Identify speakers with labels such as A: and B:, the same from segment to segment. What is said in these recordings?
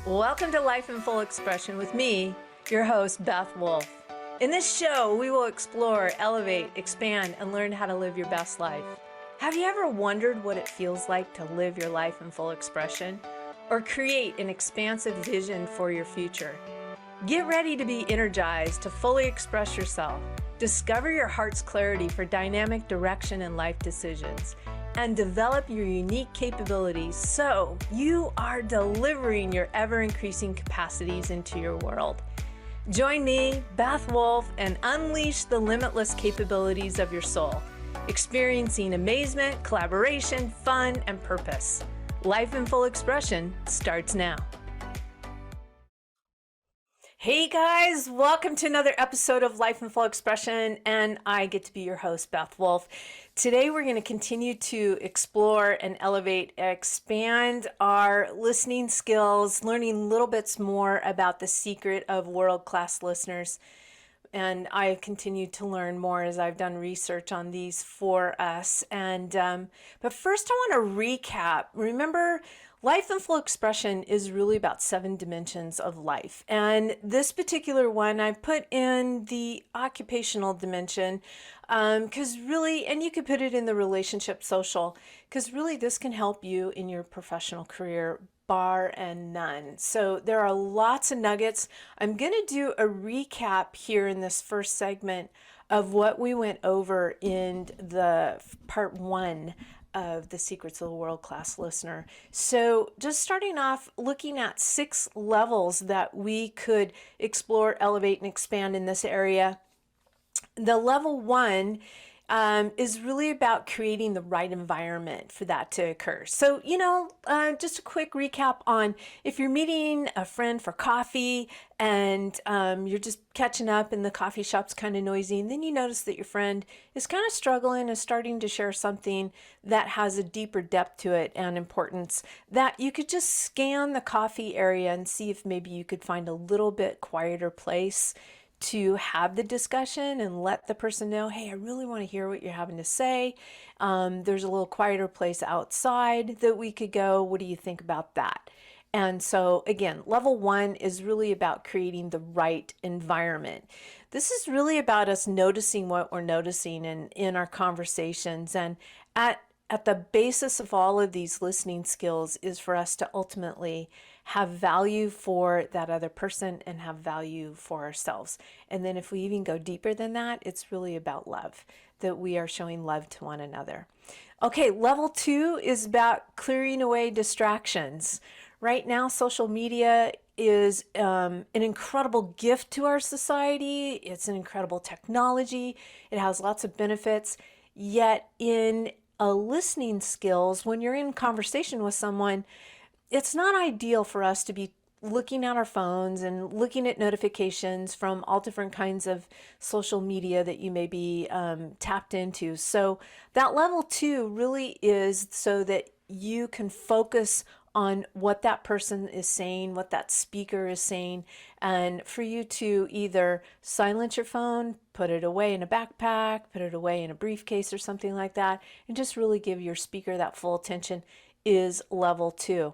A: Welcome to Life in Full Expression with me, your host, Beth Wolfe. In this show, we will explore, elevate, expand, and learn how to live your best life. Have you ever wondered what it feels like to live your life in full expression or create an expansive vision for your future? Get ready to be energized to fully express yourself, discover your heart's clarity for dynamic direction in life decisions, and develop your unique capabilities so you are delivering your ever-increasing capacities into your world. Join me, Beth Wolfe, and unleash the limitless capabilities of your soul, experiencing amazement, collaboration, fun, and purpose. Life in Full Expression starts now. Hey guys, welcome to another episode of Life in Full Expression, and I get to be your host, Beth Wolfe. Today we're going to continue to explore and elevate, expand our listening skills, learning little bits more about the secret of world-class listeners. And I continue to learn more as I've done research on these for us. But first I want to recap. Remember, Life in Full Expression is really about 7 dimensions of life. And this particular one, I put in the occupational dimension because really, and you could put it in the relationship social, because really this can help you in your professional career, bar and none. So there are lots of nuggets. I'm going to do a recap here in this first segment of what we went over in the part 1 of the secrets of the world-class listener. So just starting off looking at 6 levels that we could explore, elevate, and expand in this area. The level 1 is really about creating the right environment for that to occur. So, just a quick recap on if you're meeting a friend for coffee and you're just catching up and the coffee shop's kind of noisy, and then you notice that your friend is kind of struggling and starting to share something that has a deeper depth to it and importance, that you could just scan the coffee area and see if maybe you could find a little bit quieter place to have the discussion and let the person know, hey, I really want to hear what you're having to say. There's a little quieter place outside that we could go. What do you think about that? And so again, level 1 is really about creating the right environment. This is really about us noticing what we're noticing in our conversations. And at the basis of all of these listening skills is for us to ultimately have value for that other person and have value for ourselves. And then if we even go deeper than that, it's really about love, that we are showing love to one another. Okay, level 2 is about clearing away distractions. Right now, social media is an incredible gift to our society. It's an incredible technology. It has lots of benefits. Yet in listening skills, when you're in conversation with someone, it's not ideal for us to be looking at our phones and looking at notifications from all different kinds of social media that you may be tapped into. So that level 2 really is so that you can focus on what that person is saying, what that speaker is saying, and for you to either silence your phone, put it away in a backpack, put it away in a briefcase or something like that, and just really give your speaker that full attention is level 2.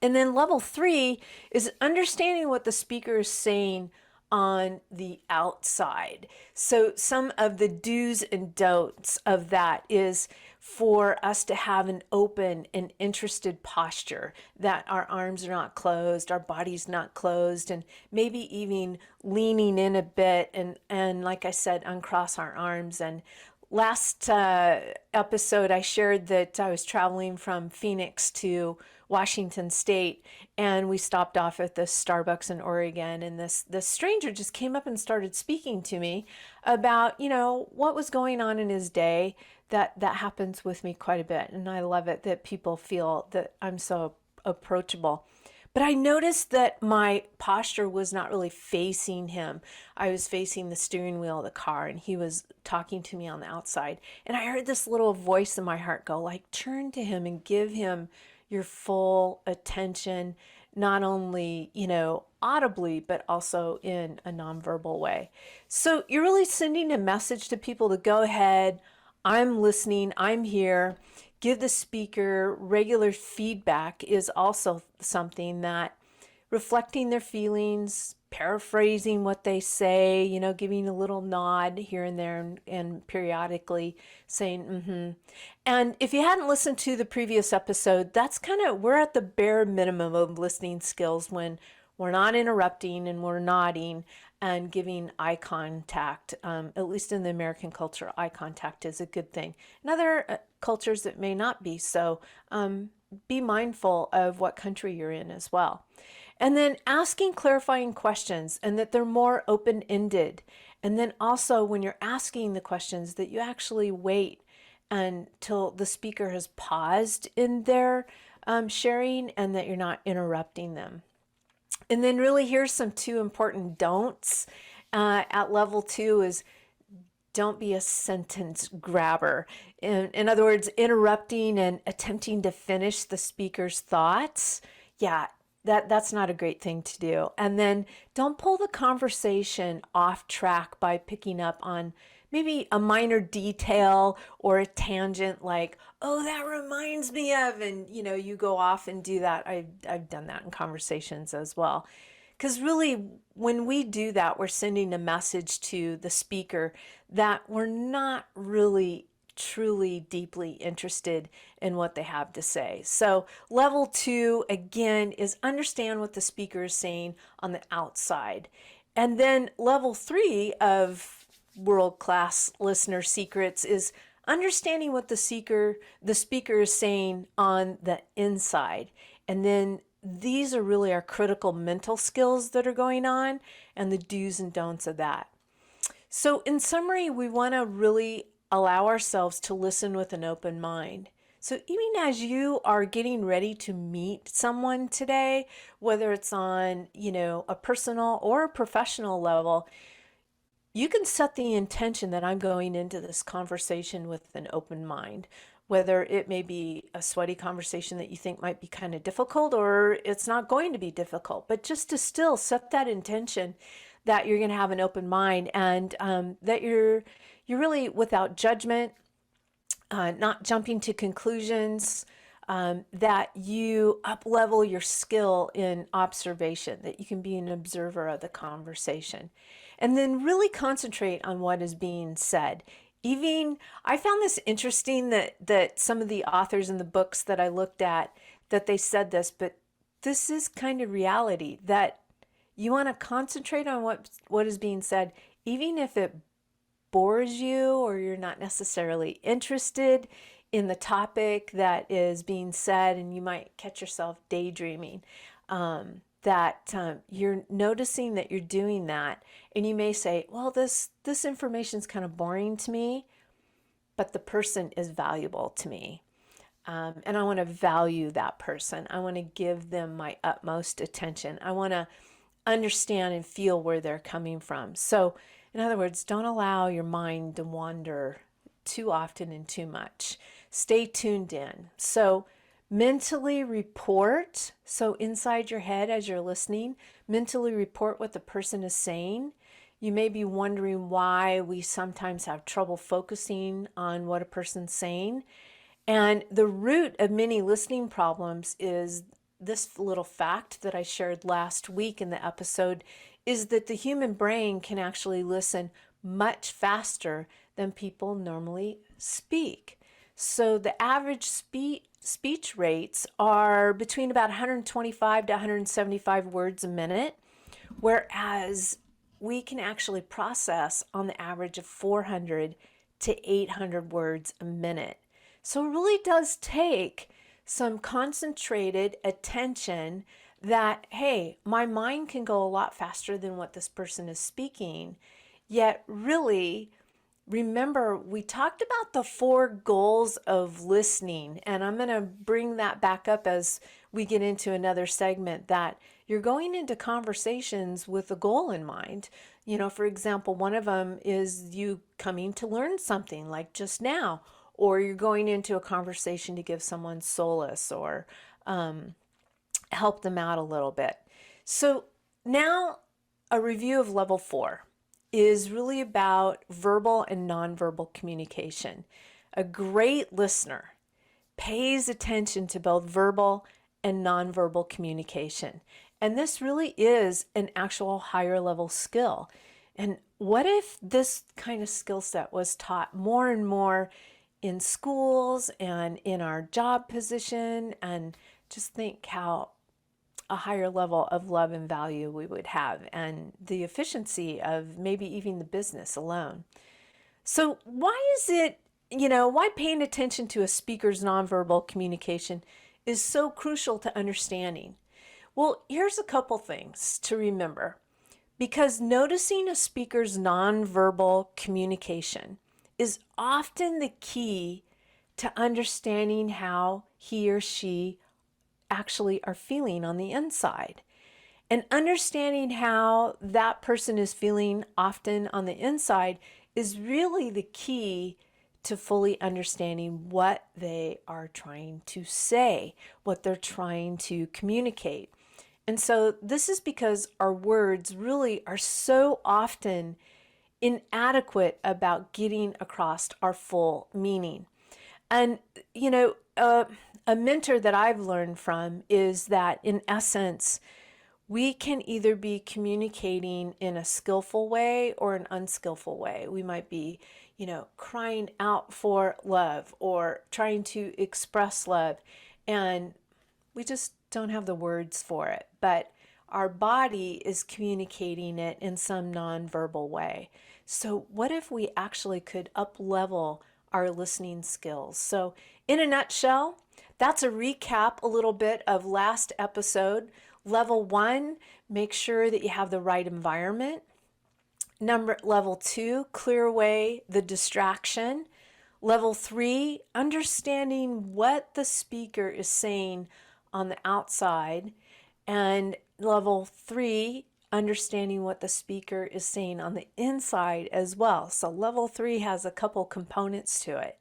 A: And then level 3 is understanding what the speaker is saying on the outside. So some of the do's and don'ts of that is for us to have an open and interested posture, that our arms are not closed, our body's not closed, and maybe even leaning in a bit and like I said, uncross our arms. And last episode, I shared that I was traveling from Phoenix to Washington State, and we stopped off at this Starbucks in Oregon, and this stranger just came up and started speaking to me about, what was going on in his day. That happens with me quite a bit, and I love it that people feel that I'm so approachable. But I noticed that my posture was not really facing him. I was facing the steering wheel of the car, and he was talking to me on the outside. And I heard this little voice in my heart go, turn to him and give him your full attention. not only, audibly, but also in a nonverbal way. So you're really sending a message to people to go ahead, I'm listening, I'm here. Give the speaker regular feedback is also something that reflecting their feelings, paraphrasing what they say, giving a little nod here and there and periodically saying, mm-hmm. And if you hadn't listened to the previous episode, that's we're at the bare minimum of listening skills when we're not interrupting and we're nodding and giving eye contact. At least in the American culture, eye contact is a good thing. In other cultures, it may not be. So be mindful of what country you're in as well. And then asking clarifying questions and that they're more open-ended. And then also when you're asking the questions that you actually wait until the speaker has paused in their sharing and that you're not interrupting them. And then really here's some two important don'ts at level 2 is don't be a sentence grabber. In other words, interrupting and attempting to finish the speaker's thoughts. Yeah, that's not a great thing to do. And then don't pull the conversation off track by picking up on maybe a minor detail or a tangent like, oh, that reminds me of, and you go off and do that. I've done that in conversations as well. Because really, when we do that, we're sending a message to the speaker that we're not really truly deeply interested in what they have to say. So level 2, again, is understand what the speaker is saying on the outside. And then level 3 of world-class listener secrets is understanding what the speaker is saying on the inside. And then these are really our critical mental skills that are going on and the do's and don'ts of that. So in summary, we want to really allow ourselves to listen with an open mind. So even as you are getting ready to meet someone today, whether it's on, a personal or a professional level, you can set the intention that I'm going into this conversation with an open mind, whether it may be a sweaty conversation that you think might be kind of difficult or it's not going to be difficult, but just to still set that intention that you're going to have an open mind and that you're really without judgment, not jumping to conclusions, that you up-level your skill in observation, that you can be an observer of the conversation. And then really concentrate on what is being said. Even, I found this interesting that some of the authors in the books that I looked at, that they said this, but this is kind of reality, that you want to concentrate on what is being said, even if it bores you or you're not necessarily interested in the topic that is being said, and you might catch yourself daydreaming, that you're noticing that you're doing that, and you may say, well, this information is kind of boring to me, but the person is valuable to me. And I want to value that person. I want to give them my utmost attention. I want to understand and feel where they're coming from. So in other words, don't allow your mind to wander too often and too much. Stay tuned in. So mentally report. So inside your head as you're listening, mentally report what the person is saying. You may be wondering why we sometimes have trouble focusing on what a person's saying. And the root of many listening problems is this little fact that I shared last week in the episode, is that the human brain can actually listen much faster than people normally speak. So the average speech rates are between about 125 to 175 words a minute, whereas we can actually process on the average of 400 to 800 words a minute. So it really does take some concentrated attention that, hey, my mind can go a lot faster than what this person is speaking. Yet really, remember, we talked about the 4 goals of listening, and I'm going to bring that back up as we get into another segment, that you're going into conversations with a goal in mind. For example, one of them is you coming to learn something like just now, or you're going into a conversation to give someone solace or help them out a little bit. So now a review of level 4 is really about verbal and nonverbal communication. A great listener pays attention to both verbal and nonverbal communication. And this really is an actual higher level skill. And what if this kind of skill set was taught more and more in schools and in our job position? And just think how a higher level of love and value we would have, and the efficiency of maybe even the business alone. So why is it, why paying attention to a speaker's nonverbal communication is so crucial to understanding? Well, here's a couple things to remember. Because noticing a speaker's nonverbal communication is often the key to understanding how he or she actually are feeling on the inside. And understanding how that person is feeling often on the inside is really the key to fully understanding what they are trying to say, what they're trying to communicate. And so this is because our words really are so often inadequate about getting across our full meaning. And, a mentor that I've learned from is that in essence, we can either be communicating in a skillful way or an unskillful way. We might be, crying out for love or trying to express love, and we just don't have the words for it. But our body is communicating it in some nonverbal way. So what if we actually could up-level our listening skills? So in a nutshell, that's a recap a little bit of last episode. Level 1, make sure that you have the right environment. Level 2, clear away the distraction. Level 3, understanding what the speaker is saying on the outside. And level 3, understanding what the speaker is saying on the inside as well. So level 3 has a couple components to it.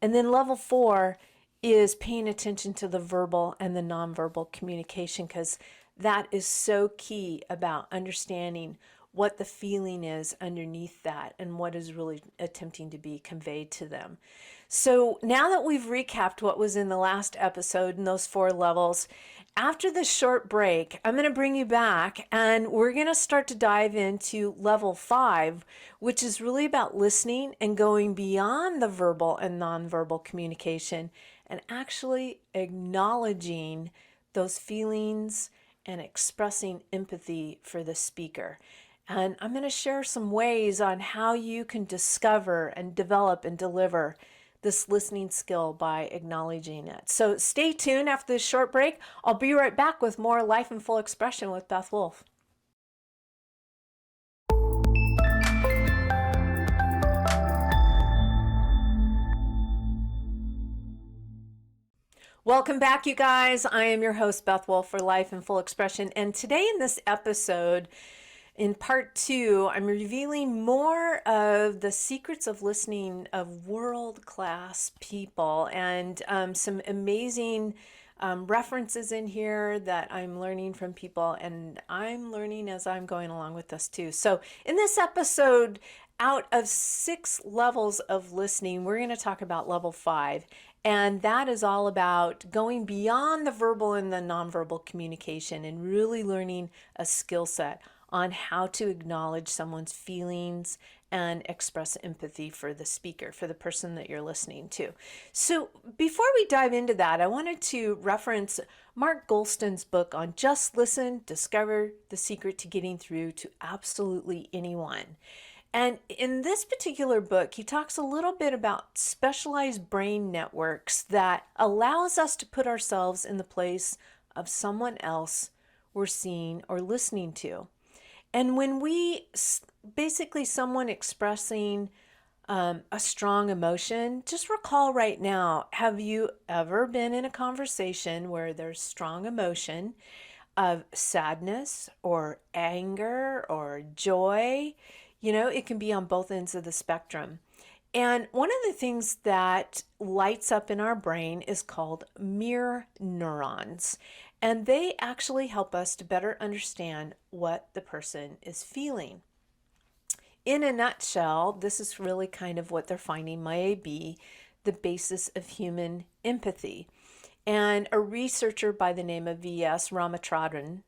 A: And then level 4 is paying attention to the verbal and the nonverbal communication, because that is so key about understanding what the feeling is underneath that and what is really attempting to be conveyed to them. So now that we've recapped what was in the last episode in those 4 levels, after this short break, I'm going to bring you back and we're going to start to dive into level 5, which is really about listening and going beyond the verbal and nonverbal communication and actually acknowledging those feelings and expressing empathy for the speaker. And I'm going to share some ways on how you can discover and develop and deliver this listening skill by acknowledging it. So stay tuned after this short break. I'll be right back with more Life in Full Expression with Beth Wolfe. Welcome back, you guys. I am your host, Beth Wolfe, for Life in Full Expression. And today in this episode, in part 2, I'm revealing more of the secrets of listening of world-class people and some amazing references in here that I'm learning from people, and I'm learning as I'm going along with this too. So in this episode, out of 6 levels of listening, we're going to talk about level 5. And that is all about going beyond the verbal and the nonverbal communication and really learning a skill set on how to acknowledge someone's feelings and express empathy for the speaker, for the person that you're listening to. So before we dive into that, I wanted to reference Mark Goulston's book on Just Listen, Discover the Secret to Getting Through to Absolutely Anyone. And in this particular book, he talks a little bit about specialized brain networks that allows us to put ourselves in the place of someone else we're seeing or listening to. And when we basically someone expressing a strong emotion, just recall right now, have you ever been in a conversation where there's strong emotion of sadness or anger or joy? It can be on both ends of the spectrum. And one of the things that lights up in our brain is called mirror neurons. And they actually help us to better understand what the person is feeling. In a nutshell, this is really kind of what they're finding may be the basis of human empathy. And a researcher by the name of V.S. Ramachandran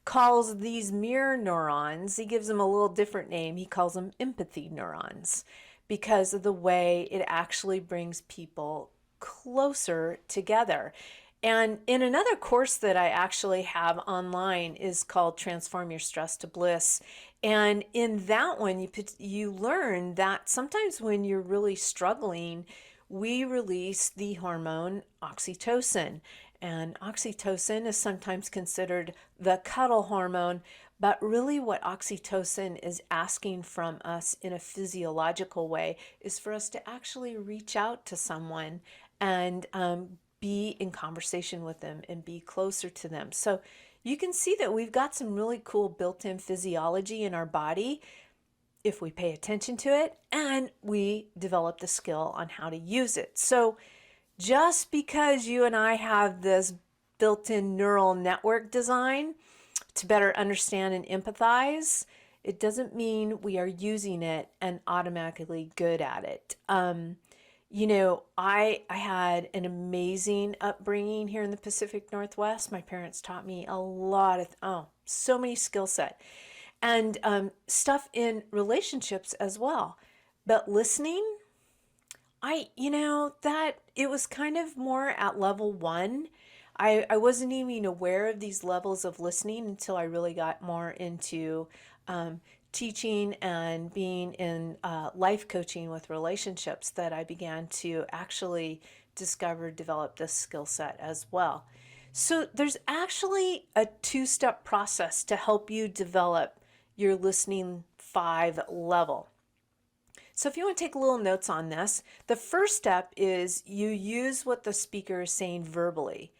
A: calls these mirror neurons, he gives them a little different name, he calls them empathy neurons, because of the way it actually brings people closer together. And in another course that I actually have online is called Transform Your Stress to Bliss. And in that one, you learn that sometimes when you're really struggling, we release the hormone oxytocin. And oxytocin is sometimes considered the cuddle hormone, but really what oxytocin is asking from us in a physiological way is for us to actually reach out to someone and be in conversation with them and be closer to them. So you can see that we've got some really cool built-in physiology in our body if we pay attention to it and we develop the skill on how to use it. So just because you and I have this built-in neural network design to better understand and empathize, it doesn't mean we are using it and automatically good at it. I had an amazing upbringing here in the Pacific Northwest. My parents taught me a lot of, so many skill set and stuff in relationships as well. But listening, that it was kind of more at level one. I wasn't even aware of these levels of listening until I really got more into teaching and being in life coaching with relationships that I began to actually develop this skill set as well. So there's actually a two-step process to help you develop your listening 5 level. So if you want to take a little notes on this, the first step is you use what the speaker is saying verbally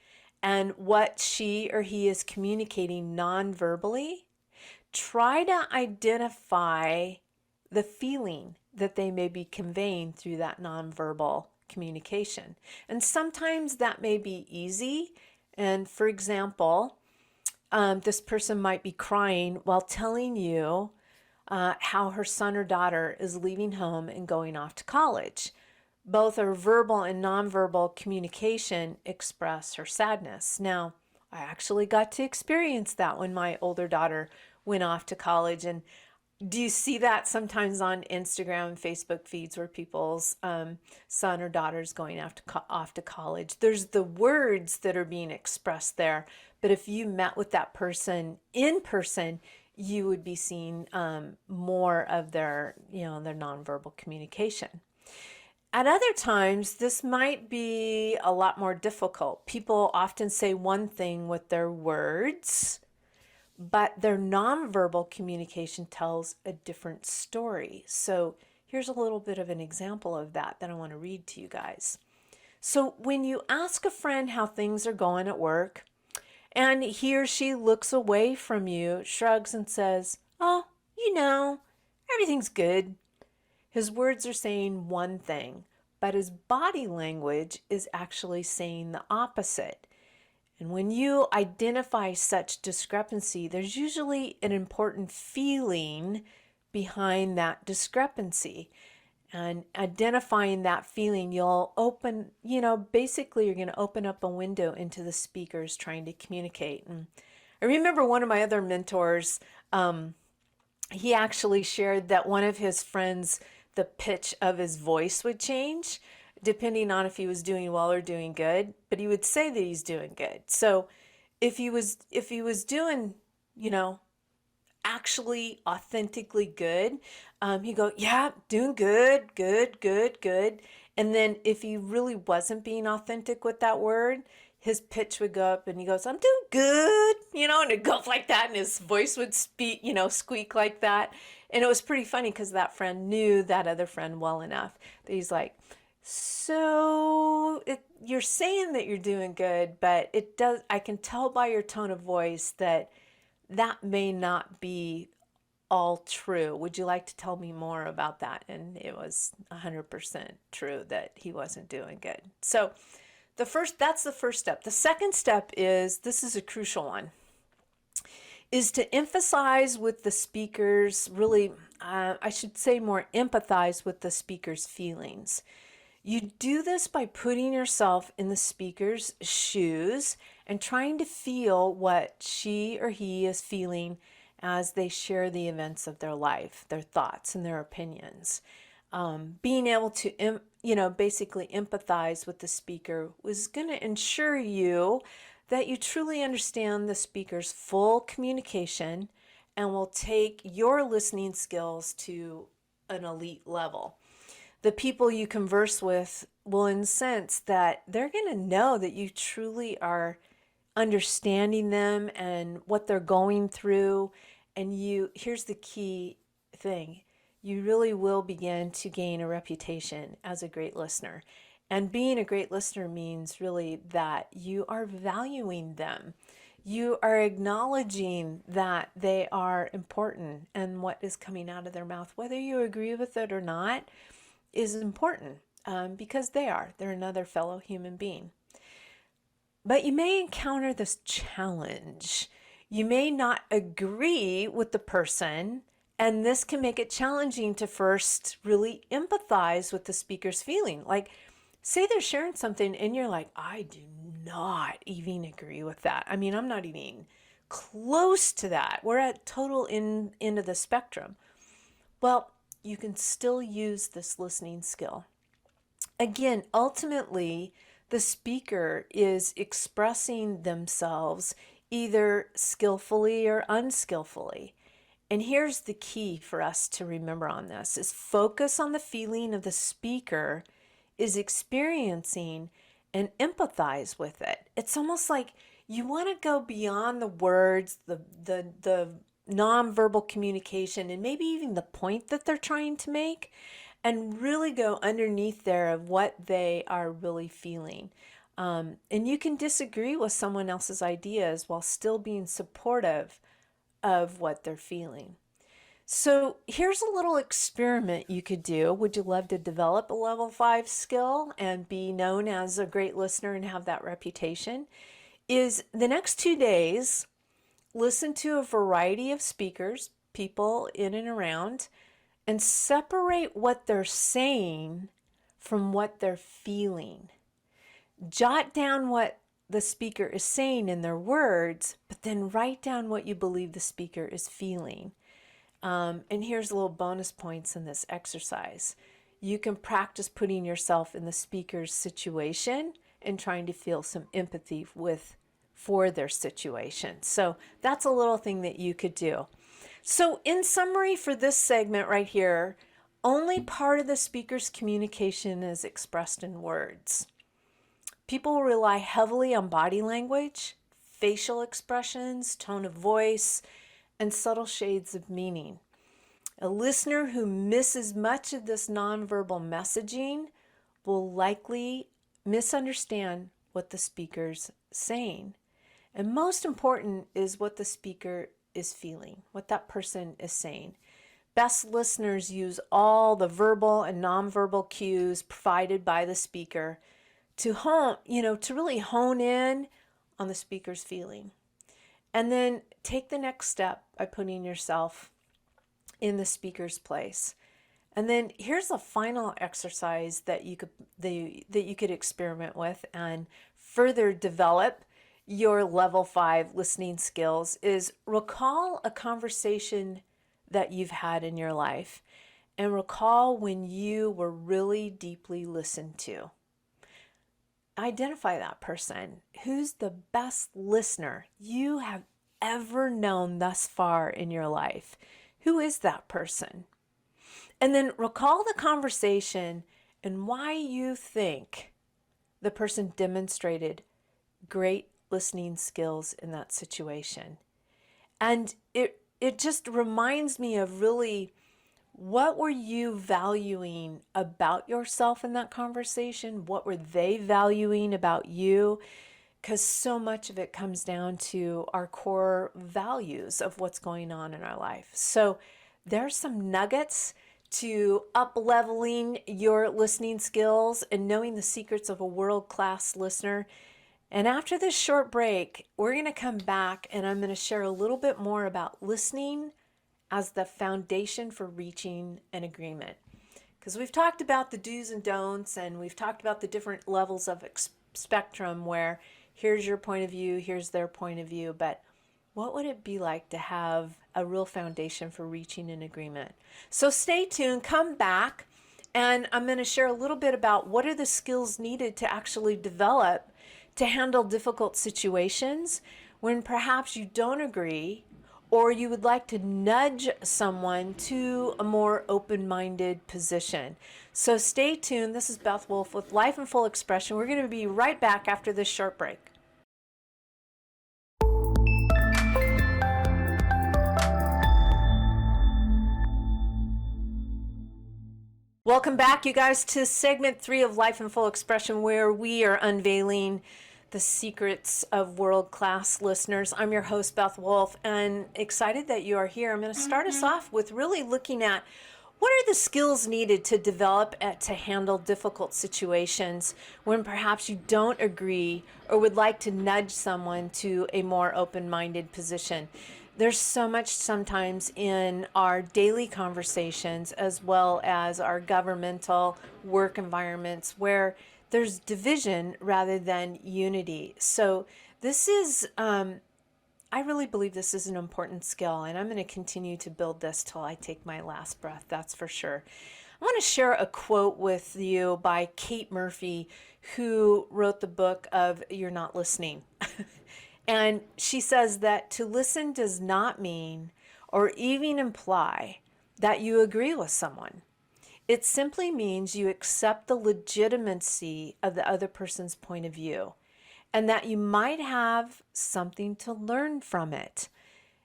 A: and what she or he is communicating non-verbally. Try to identify the feeling that they may be conveying through that nonverbal communication. And sometimes that may be easy. And for example, this person might be crying while telling you how her son or daughter is leaving home and going off to college. Both our verbal and nonverbal communication express her sadness. Now, I actually got to experience that when my older daughter went off to college. And do you see that sometimes on Instagram and Facebook feeds where people's son or daughter's going off to college? There's the words that are being expressed there. But if you met with that person in person, you would be seeing more of their nonverbal communication. At other times, this might be a lot more difficult. People often say one thing with their words, but their nonverbal communication tells a different story. So here's a little bit of an example of that I want to read to you guys. So when you ask a friend how things are going at work, and he or she looks away from you, shrugs and says, "Oh, everything's good." His words are saying one thing, but his body language is actually saying the opposite. And when you identify such discrepancy, there's usually an important feeling behind that discrepancy. And identifying that feeling, you'll open, basically you're going to open up a window into the speakers trying to communicate. And I remember one of my other mentors, he actually shared that one of his friends, the pitch of his voice would change depending on if he was doing well or doing good, but he would say that he's doing good. So if he was doing, actually authentically good, he'd go, "Yeah, doing good, good, good, good." And then if he really wasn't being authentic with that word, his pitch would go up and he goes, "I'm doing good," and it'd go like that, and his voice would squeak like that. And it was pretty funny because that friend knew that other friend well enough that he's like, "So you're saying that you're doing good, but I can tell by your tone of voice that may not be all true. Would you like to tell me more about that?" And it was 100% true that he wasn't doing good. So That's the first step. The second step is, this is a crucial one, is to emphasize with the speakers, really, I should say more empathize with the speaker's feelings. You do this by putting yourself in the speaker's shoes and trying to feel what she or he is feeling as they share the events of their life, their thoughts and their opinions. Being able to, basically empathize with the speaker was going to ensure you that you truly understand the speaker's full communication and will take your listening skills to an elite level. The people you converse with will sense that they're going to know that you truly are understanding them and what they're going through. And here's the key thing, you really will begin to gain a reputation as a great listener. And being a great listener means really that you are valuing them. You are acknowledging that they are important and what is coming out of their mouth, whether you agree with it or not, is important because they're another fellow human being. But you may encounter this challenge. You may not agree with the person, and this can make it challenging to first really empathize with the speaker's feeling. Like, say they're sharing something and you're like, I do not even agree with that. I mean, I'm not even close to that. We're at total end of the spectrum. Well, you can still use this listening skill. Again, ultimately, the speaker is expressing themselves either skillfully or unskillfully. And here's the key for us to remember on this is focus on the feeling of the speaker is experiencing and empathize with it. It's almost like you want to go beyond the words, the nonverbal communication, and maybe even the point that they're trying to make, and really go underneath there of what they are really feeling. And you can disagree with someone else's ideas while still being supportive of what they're feeling. So here's a little experiment you could do. Would you love to develop a level 5 skill and be known as a great listener and have that reputation? Is the next 2 days, listen to a variety of speakers, people in and around, and separate what they're saying from what they're feeling. Jot down what the speaker is saying in their words, but then write down what you believe the speaker is feeling. And here's a little bonus points in this exercise. You can practice putting yourself in the speaker's situation and trying to feel some empathy for their situation. So that's a little thing that you could do. So in summary for this segment right here, only part of the speaker's communication is expressed in words. People rely heavily on body language, facial expressions, tone of voice, and subtle shades of meaning. A listener who misses much of this nonverbal messaging will likely misunderstand what the speaker's saying. And most important is what the speaker is feeling, what that person is saying. Best listeners use all the verbal and nonverbal cues provided by the speaker to really hone in on the speaker's feeling. And then take the next step by putting yourself in the speaker's place. And then here's a final exercise that you could experiment with and further develop your level 5 listening skills is recall a conversation that you've had in your life and recall when you were really deeply listened to. Identify that person. Who's the best listener you have ever known thus far in your life? Who is that person? And then recall the conversation and why you think the person demonstrated great listening skills in that situation. And it just reminds me of really, what were you valuing about yourself in that conversation? What were they valuing about you? Because so much of it comes down to our core values of what's going on in our life. So there's some nuggets to up-leveling your listening skills and knowing the secrets of a world-class listener. And after this short break, we're going to come back and I'm going to share a little bit more about listening as the foundation for reaching an agreement. Because we've talked about the do's and don'ts, and we've talked about the different levels of spectrum where here's your point of view, here's their point of view, but what would it be like to have a real foundation for reaching an agreement? So stay tuned, come back, and I'm going to share a little bit about what are the skills needed to actually develop to handle difficult situations when perhaps you don't agree or you would like to nudge someone to a more open-minded position. So stay tuned. This is Beth Wolfe with Life in Full Expression. We're going to be right back after this short break. Welcome back, you guys, to segment 3 of Life in Full Expression, where we are unveiling the secrets of world-class listeners. I'm your host, Beth Wolfe, and excited that you are here. I'm going to start us off with really looking at what are the skills needed to develop to handle difficult situations when perhaps you don't agree or would like to nudge someone to a more open-minded position. There's so much sometimes in our daily conversations as well as our governmental work environments where there's division rather than unity. So this is, I really believe this is an important skill, and I'm going to continue to build this till I take my last breath, that's for sure. I want to share a quote with you by Kate Murphy, who wrote the book of You're Not Listening. And she says that to listen does not mean or even imply that you agree with someone. It simply means you accept the legitimacy of the other person's point of view and that you might have something to learn from it.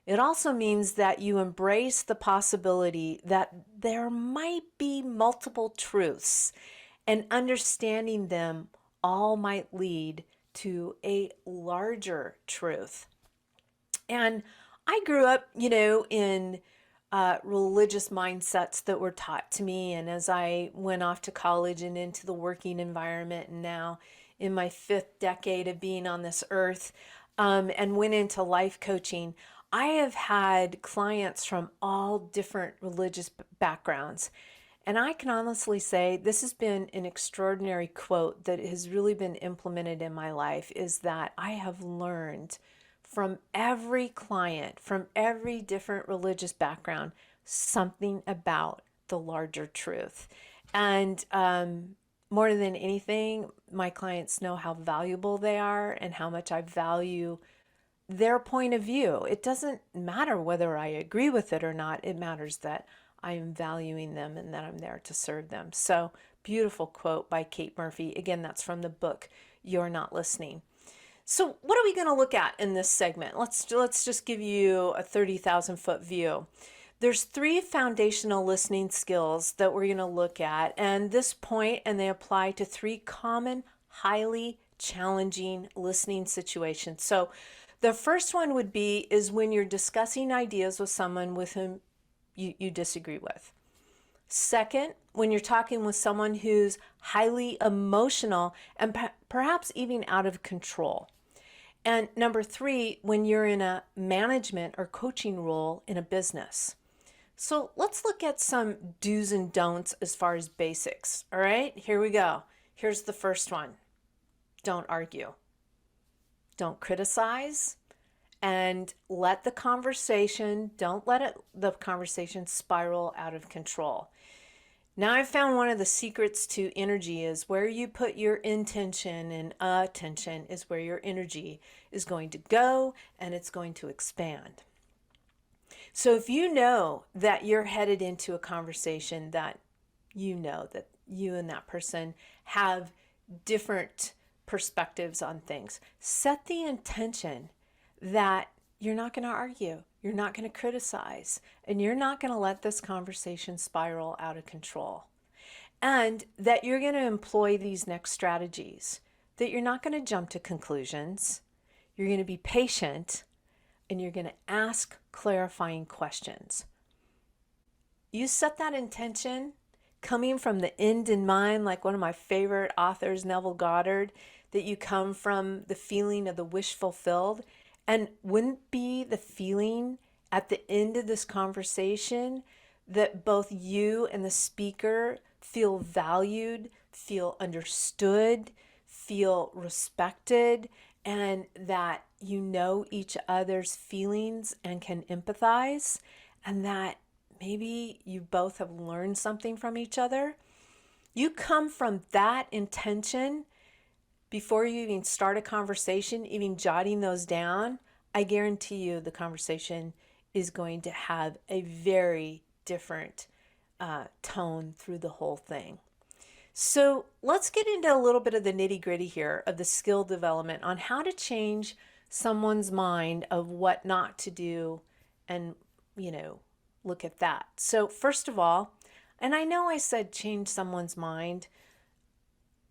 A: It also means that you embrace the possibility that there might be multiple truths, and understanding them all might lead to a larger truth. And I grew up, in religious mindsets that were taught to me. And as I went off to college and into the working environment, and now in my 5th decade of being on this earth, and went into life coaching, I have had clients from all different religious backgrounds. And I can honestly say this has been an extraordinary quote that has really been implemented in my life, is that I have learned from every client, from every different religious background, something about the larger truth. And more than anything, my clients know how valuable they are and how much I value their point of view. It doesn't matter whether I agree with it or not. It matters that I am valuing them and that I'm there to serve them. So, beautiful quote by Kate Murphy. Again, that's from the book, You're Not Listening. So what are we going to look at in this segment? Let's just give you a 30,000-foot view. There's 3 foundational listening skills that we're going to look at, and this point, and they apply to 3 common, highly challenging listening situations. So the first one is when you're discussing ideas with someone with whom you disagree with. Second, when you're talking with someone who's highly emotional and perhaps even out of control. And number 3, when you're in a management or coaching role in a business. So let's look at some do's and don'ts as far as basics. All right, here we go. Here's the first one. Don't argue. Don't criticize. And don't let the conversation spiral out of control. Now, I've found one of the secrets to energy is where you put your intention and attention is where your energy is going to go, and it's going to expand. So if you know that you're headed into a conversation that you know that you and that person have different perspectives on things, set the intention that you're not going to argue, you're not going to criticize, and you're not going to let this conversation spiral out of control. And that you're going to employ these next strategies, that you're not going to jump to conclusions, you're going to be patient, and you're going to ask clarifying questions. You set that intention coming from the end in mind, like one of my favorite authors, Neville Goddard, that you come from the feeling of the wish fulfilled. And wouldn't be the feeling at the end of this conversation that both you and the speaker feel valued, feel understood, feel respected, and that you know each other's feelings and can empathize, and that maybe you both have learned something from each other? You come from that intention before you even start a conversation, even jotting those down. I guarantee you the conversation is going to have a very different tone through the whole thing. So let's get into a little bit of the nitty gritty here of the skill development on how to change someone's mind of what not to do and, look at that. So first of all, and I know I said change someone's mind.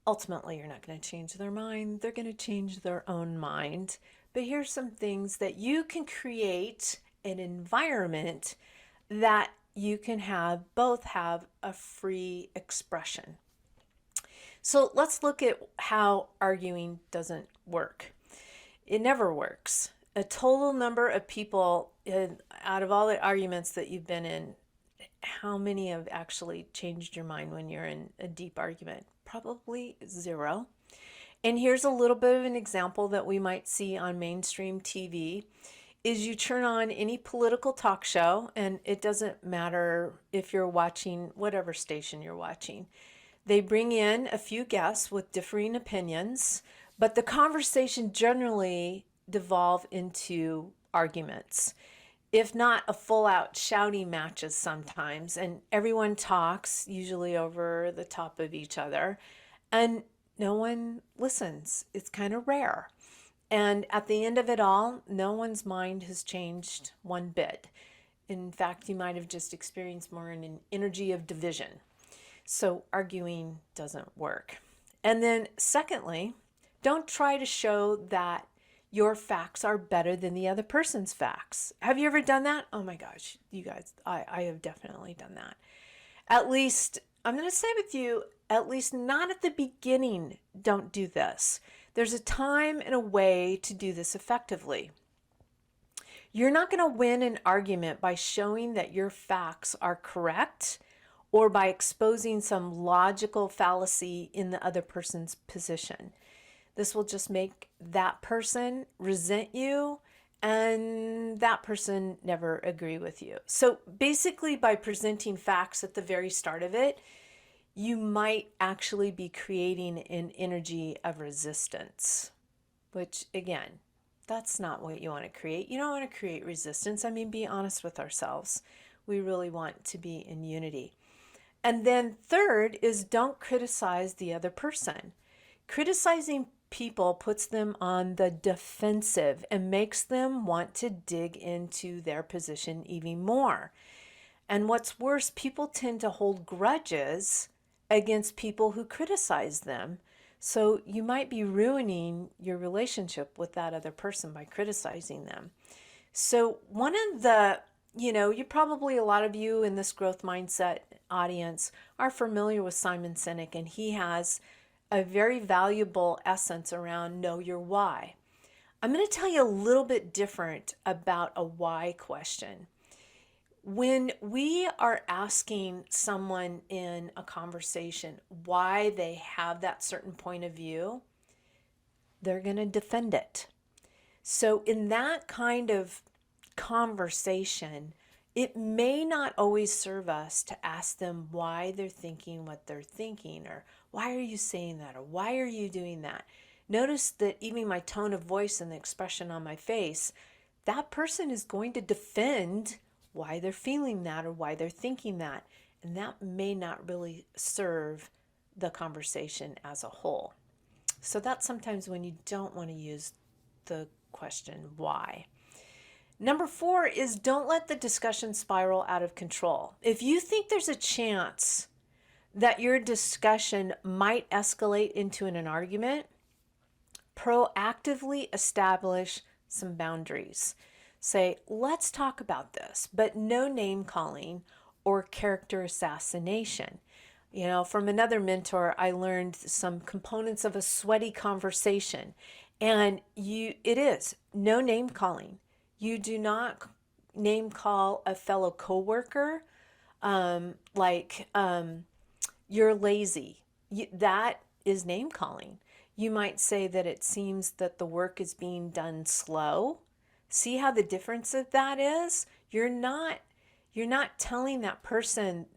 A: Ultimately, you're not going to change their mind. They're going to change their own mind. But here's some things that you can create an environment that you can both have a free expression. So let's look at how arguing doesn't work. It never works. A total number of people, out of all the arguments that you've been in, how many have actually changed your mind when you're in a deep argument? Probably zero. And here's a little bit of an example that we might see on mainstream TV. Is you turn on any political talk show, and it doesn't matter if you're watching whatever station you're watching. They bring in a few guests with differing opinions, but the conversation generally devolve into arguments, if not a full-out shouting matches sometimes, and everyone talks, usually over the top of each other, and no one listens. It's kind of rare. And at the end of it all, no one's mind has changed one bit. In fact, you might have just experienced more in an energy of division. So arguing doesn't work. And then secondly, don't try to show that your facts are better than the other person's facts. Have you ever done that? Oh my gosh, you guys, I have definitely done that. At least, I'm going to say with you, at least not at the beginning, don't do this. There's a time and a way to do this effectively. You're not going to win an argument by showing that your facts are correct or by exposing some logical fallacy in the other person's position. This will just make that person resent you and that person never agree with you. So basically, by presenting facts at the very start of it, you might actually be creating an energy of resistance, which again, that's not what you want to create. You don't want to create resistance. I mean, be honest with ourselves. We really want to be in unity. And then third is don't criticize the other person. Criticizing people puts them on the defensive and makes them want to dig into their position even more. And what's worse, people tend to hold grudges against people who criticize them. So you might be ruining your relationship with that other person by criticizing them. So one of the, you probably, a lot of you in this growth mindset audience are familiar with Simon Sinek, and he has a very valuable essence around know your why. I'm going to tell you a little bit different about a why question. When we are asking someone in a conversation why they have that certain point of view, they're going to defend it. So in that kind of conversation, it may not always serve us to ask them why they're thinking what they're thinking, or why are you saying that, or why are you doing that. Notice that even my tone of voice and the expression on my face, that person is going to defend why they're feeling that or why they're thinking that. And that may not really serve the conversation as a whole. So that's sometimes when you don't want to use the question why. Number 4 is don't let the discussion spiral out of control. If you think there's a chance that your discussion might escalate into an argument, proactively establish some boundaries. Say, let's talk about this, but no name calling or character assassination. You know, from another mentor, I learned some components of a sweaty conversation. And it is no name calling. You do not name call a fellow coworker like you're lazy. That is name calling. You might say that it seems that the work is being done slow. See how the difference of that is? You're not telling that person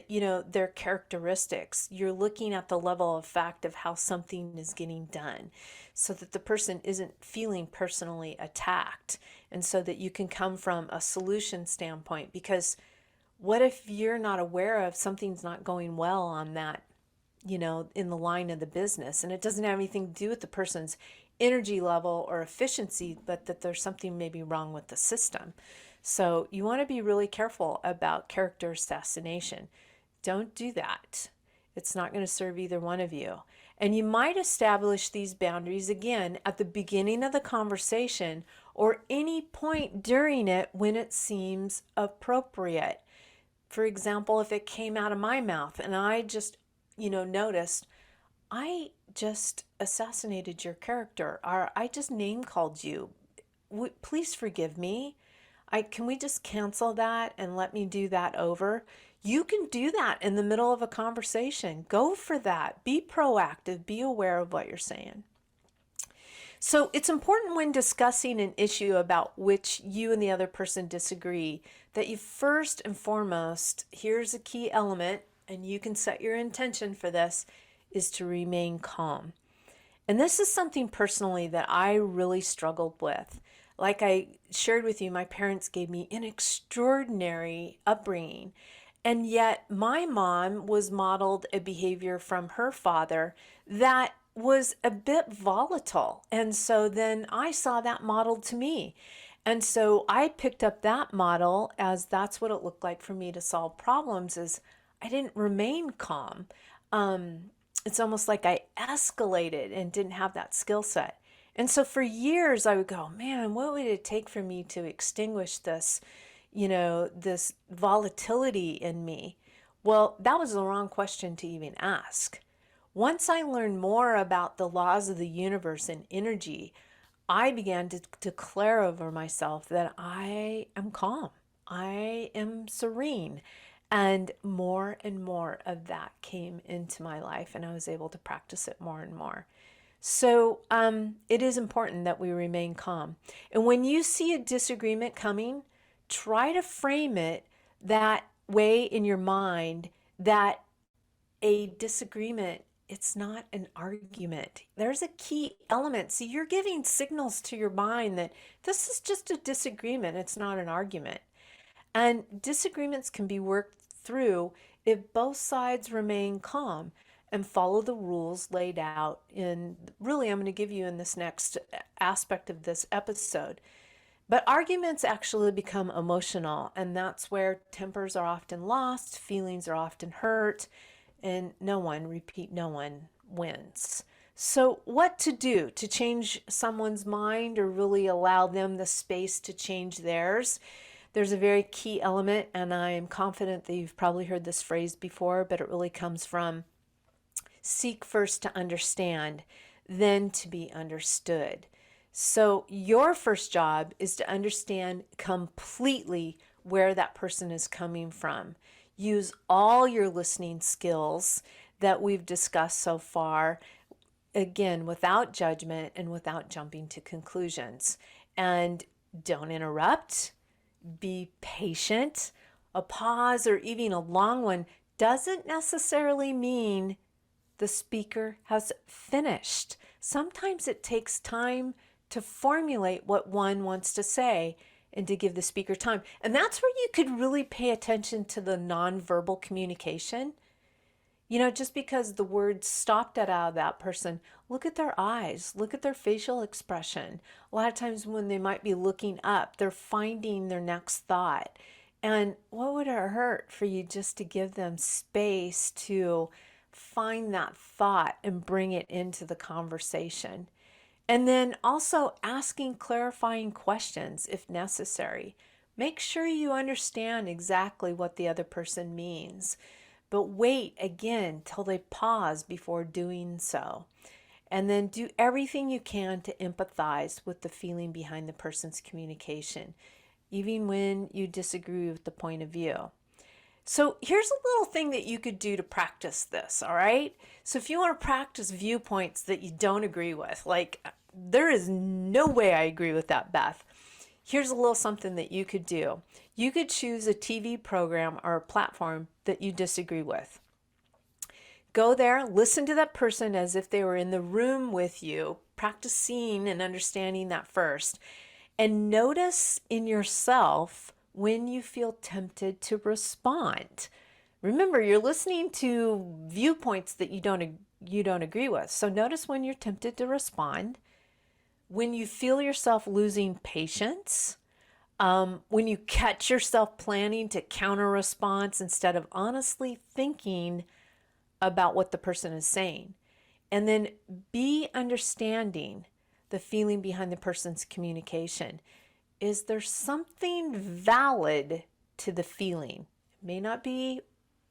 A: their characteristics. You're looking at the level of fact of how something is getting done so that the person isn't feeling personally attacked, and so that you can come from a solution standpoint. Because what if you're not aware of something's not going well on that, in the line of the business, and it doesn't have anything to do with the person's energy level or efficiency, but that there's something maybe wrong with the system. So you want to be really careful about character assassination. Don't do that. It's not going to serve either one of you. And you might establish these boundaries again at the beginning of the conversation or any point during it when it seems appropriate. For example, if it came out of my mouth and I just, noticed, I just assassinated your character, or I just name called you. Please forgive me. Can we just cancel that and let me do that over? You can do that in the middle of a conversation. Go for that. Be proactive. Be aware of what you're saying. So it's important when discussing an issue about which you and the other person disagree that you first and foremost, here's a key element, and you can set your intention for this, is to remain calm. And this is something personally that I really struggled with. Like I shared with you, my parents gave me an extraordinary upbringing. And yet my mom was modeled a behavior from her father that was a bit volatile. And so then I saw that modeled to me. And so I picked up that model as that's what it looked like for me to solve problems, is I didn't remain calm. It's almost like I escalated and didn't have that skill set. And so for years I would go, man, what would it take for me to extinguish this, this volatility in me? Well, that was the wrong question to even ask. Once I learned more about the laws of the universe and energy, I began to declare over myself that I am calm. I am serene. And more of that came into my life, and I was able to practice it more and more. So it is important that we remain calm. And when you see a disagreement coming, try to frame it that way in your mind, that a disagreement, it's not an argument. There's a key element. See, you're giving signals to your mind that this is just a disagreement. It's not an argument. And disagreements can be worked through if both sides remain calm and follow the rules laid out in, really, I'm going to give you in this next aspect of this episode. But arguments actually become emotional, and that's where tempers are often lost, feelings are often hurt, and no one wins. So what to do to change someone's mind or really allow them the space to change theirs? There's a very key element, and I am confident that you've probably heard this phrase before, but it really comes from seek first to understand, then to be understood. So your first job is to understand completely where that person is coming from. Use all your listening skills that we've discussed so far, again, without judgment and without jumping to conclusions. And don't interrupt. Be patient. A pause or even a long one doesn't necessarily mean the speaker has finished. Sometimes it takes time to formulate what one wants to say and to give the speaker time. And that's where you could really pay attention to the nonverbal communication. Just because the words stopped out of that person, look at their eyes, look at their facial expression. A lot of times when they might be looking up, they're finding their next thought. And what would it hurt for you just to give them space to find that thought and bring it into the conversation? And then also asking clarifying questions if necessary. Make sure you understand exactly what the other person means, but wait again till they pause before doing so. And then do everything you can to empathize with the feeling behind the person's communication, even when you disagree with the point of view. So here's a little thing that you could do to practice this, all right? So if you want to practice viewpoints that you don't agree with, like, there is no way I agree with that, Beth. Here's a little something that you could do. You could choose a TV program or a platform that you disagree with. Go there, listen to that person as if they were in the room with you. Practice seeing and understanding that first. And notice in yourself when you feel tempted to respond. Remember, you're listening to viewpoints that you don't agree with. So notice when you're tempted to respond, when you feel yourself losing patience, when you catch yourself planning to counter response instead of honestly thinking about what the person is saying. And then be understanding the feeling behind the person's communication. Is there something valid to the feeling? It may not be,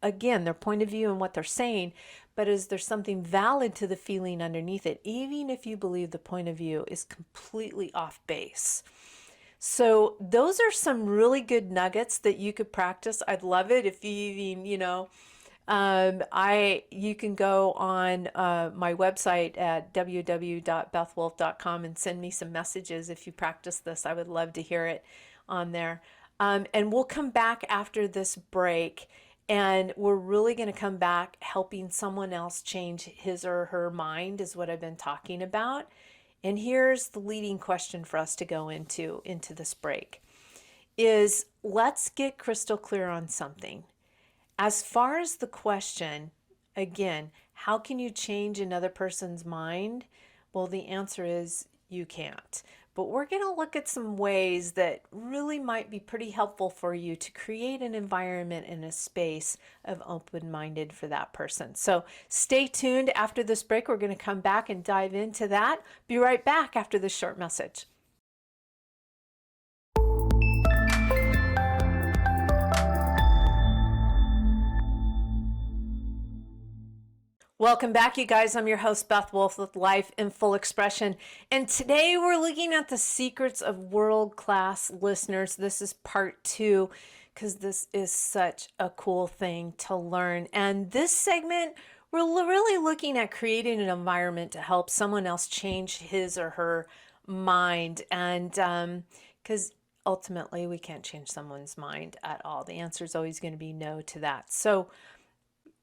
A: again, their point of view and what they're saying, but is there something valid to the feeling underneath it, even if you believe the point of view is completely off base? So those are some really good nuggets that you could practice. I'd love it if you even, you can go on my website at www.bethwolfe.com and send me some messages if you practice this. I would love to hear it on there. And we'll come back after this break, and we're really going to come back helping someone else change his or her mind, is what I've been talking about. And here's the leading question for us to go into this break is, let's get crystal clear on something. As far as the question, again, how can you change another person's mind? Well, the answer is you can't. But we're going to look at some ways that really might be pretty helpful for you to create an environment and a space of open-minded for that person. So stay tuned. After this break, we're going to come back and dive into that. Be right back after this short message. Welcome back, you guys. I'm your host, Beth Wolfe, with Life in Full Expression. And today we're looking at the secrets of world-class listeners. This is part 2, because this is such a cool thing to learn. And this segment, we're really looking at creating an environment to help someone else change his or her mind. And because ultimately we can't change someone's mind at all. The answer is always going to be no to that. So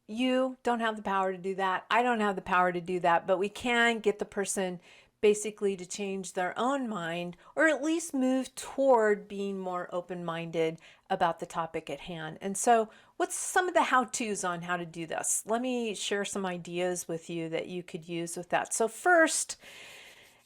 A: you don't have the power to do that. I don't have the power to do that, but we can get the person basically to change their own mind, or at least move toward being more open-minded about the topic at hand. And so what's some of the how-tos on how to do this? Let me share some ideas with you that you could use with that. So first,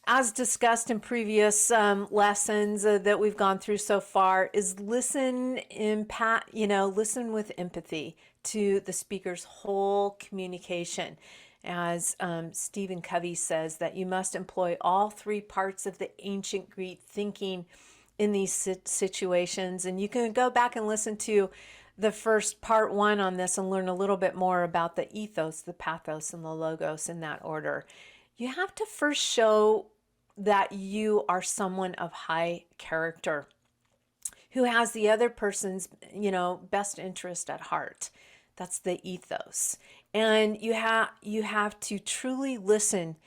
A: as discussed in previous lessons that we've gone through so far, is listen with empathy to the speaker's whole communication. As Stephen Covey says, that you must employ all 3 parts of the ancient Greek thinking in these situations. And you can go back and listen to the first part 1 on this and learn a little bit more about the ethos, the pathos, and the logos in that order. You have to first show that you are someone of high character who has the other person's, best interest at heart. That's the ethos. And you have to truly listen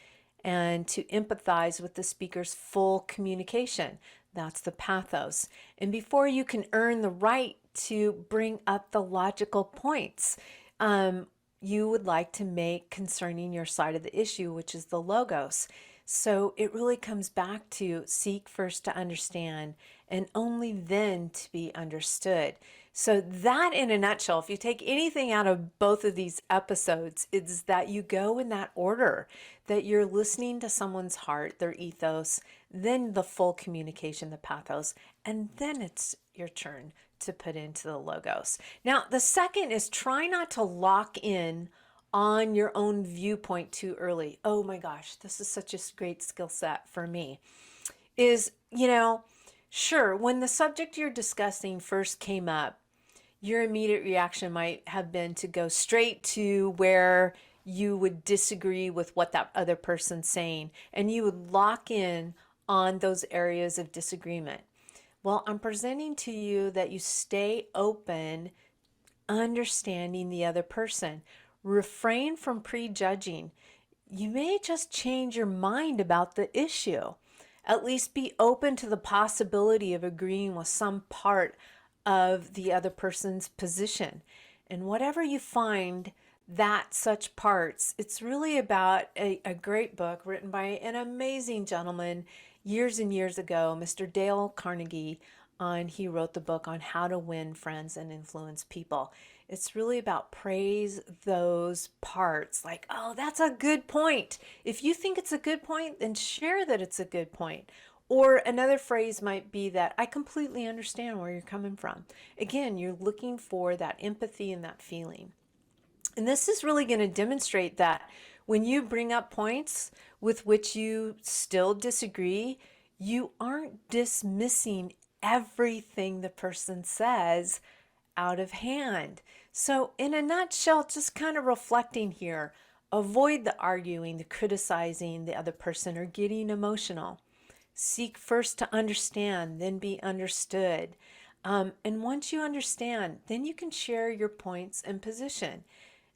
A: and to empathize with the speaker's full communication. That's the pathos. And before you can earn the right to bring up the logical points, you would like to make concerning your side of the issue, which is the logos. So it really comes back to seek first to understand, and only then to be understood. So that, in a nutshell, if you take anything out of both of these episodes, it's that you go in that order, that you're listening to someone's heart, their ethos, then the full communication, the pathos, and then it's your turn to put into the logos. Now, the second is try not to lock in on your own viewpoint too early. Oh my gosh, this is such a great skill set for me. Is, Sure, when the subject you're discussing first came up, your immediate reaction might have been to go straight to where you would disagree with what that other person's saying, and you would lock in on those areas of disagreement. Well, I'm presenting to you that you stay open, understanding the other person. Refrain from prejudging. You may just change your mind about the issue. At least be open to the possibility of agreeing with some part of the other person's position. And whatever you find that such parts, it's really about a great book written by an amazing gentleman years and years ago, Mr. Dale Carnegie. He wrote the book on how to win friends and influence people. It's really about praise those parts, like, oh, that's a good point. If you think it's a good point, then share that it's a good point. Or another phrase might be that I completely understand where you're coming from. Again, you're looking for that empathy and that feeling. And this is really going to demonstrate that when you bring up points with which you still disagree, you aren't dismissing everything the person says out of hand. So, in a nutshell, just kind of reflecting here, avoid the arguing, the criticizing the other person, or getting emotional. Seek first to understand, then be understood. And once you understand, then you can share your points and position.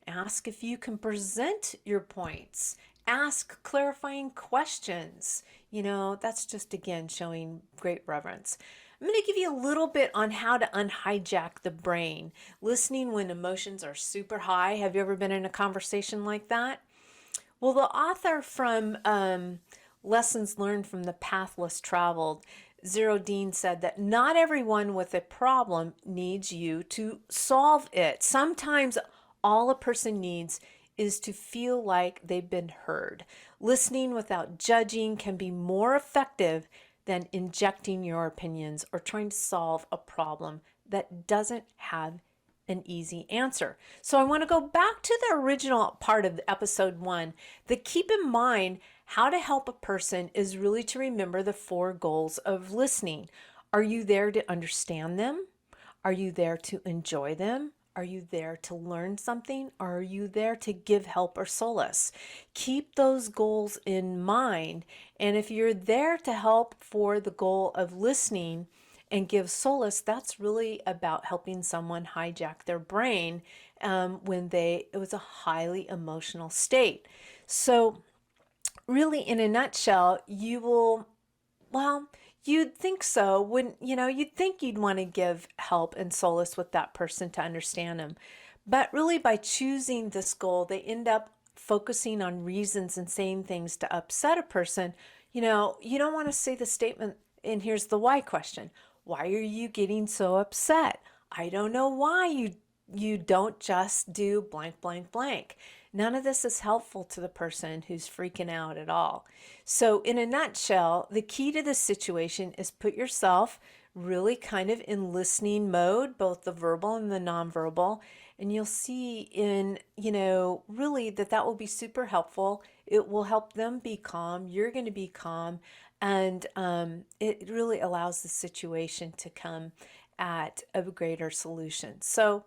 A: Ask if you can present your points. Ask clarifying questions. That's just, again, showing great reverence. I'm going to give you a little bit on how to unhijack the brain. Listening when emotions are super high. Have you ever been in a conversation like that? Well, the author from Lessons Learned from the Path Less Traveled, Zero Dean, said that not everyone with a problem needs you to solve it. Sometimes all a person needs is to feel like they've been heard. Listening without judging can be more effective than injecting your opinions or trying to solve a problem that doesn't have an easy answer. So I want to go back to the original part of episode 1, that keep in mind how to help a person is really to remember the 4 goals of listening. Are you there to understand them? Are you there to enjoy them? Are you there to learn something? Or are you there to give help or solace? Keep those goals in mind. And if you're there to help for the goal of listening and give solace, that's really about helping someone hijack their brain when it was a highly emotional state. So really, in a nutshell, you will, well, you'd think so. You'd think you'd want to give help and solace with that person to understand them. But really, by choosing this goal, they end up focusing on reasons and saying things to upset a person. You don't want to say the statement, and here's the why question. Why are you getting so upset? I don't know why you don't just do blank, blank, blank. None of this is helpful to the person who's freaking out at all. So in a nutshell, the key to this situation is put yourself really kind of in listening mode, both the verbal and the nonverbal. And you'll see really that will be super helpful. It will help them be calm. You're going to be calm. And it really allows the situation to come at a greater solution. So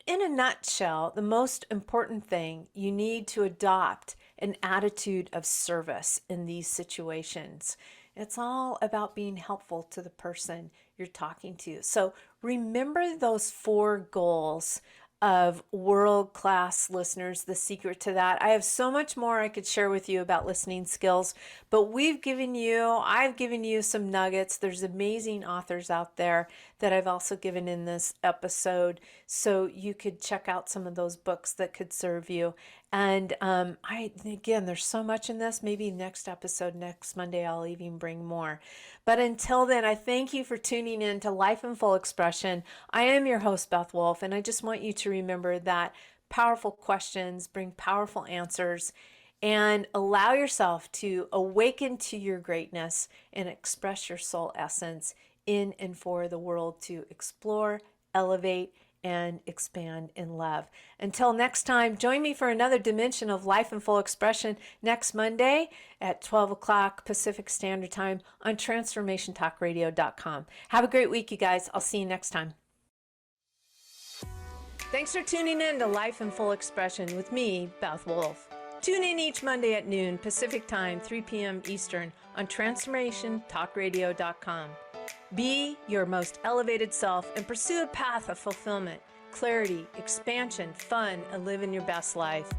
A: in a nutshell, the most important thing, you need to adopt an attitude of service in these situations. It's all about being helpful to the person you're talking to. So remember those 4 goals of world-class listeners, the secret to that. I have so much more I could share with you about listening skills, but I've given you some nuggets. There's amazing authors out there that I've also given in this episode, so you could check out some of those books that could serve you. And again, there's so much in this. Maybe next episode, next Monday, I'll even bring more. But until then, I thank you for tuning in to Life in Full Expression. I am your host, Beth Wolfe, and I just want you to remember that powerful questions bring powerful answers, and allow yourself to awaken to your greatness and express your soul essence in and for the world to explore, elevate, and expand in love. Until next time, join me for another dimension of life in full expression next Monday at 12 o'clock Pacific Standard Time on transformationtalkradio.com. Have a great week, you guys. I'll see you next time. Thanks for tuning in to Life in Full Expression with me, Beth Wolfe. Tune in each Monday at noon Pacific Time, 3 p.m. Eastern on transformationtalkradio.com. Be your most elevated self and pursue a path of fulfillment, clarity, expansion, fun, and living your best life.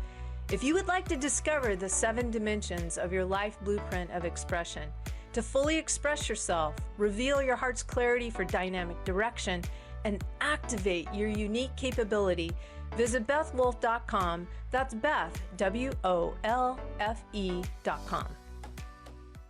A: If you would like to discover the 7 dimensions of your life blueprint of expression, to fully express yourself, reveal your heart's clarity for dynamic direction, and activate your unique capability, visit BethWolfe.com. That's Beth, WOLFE.com.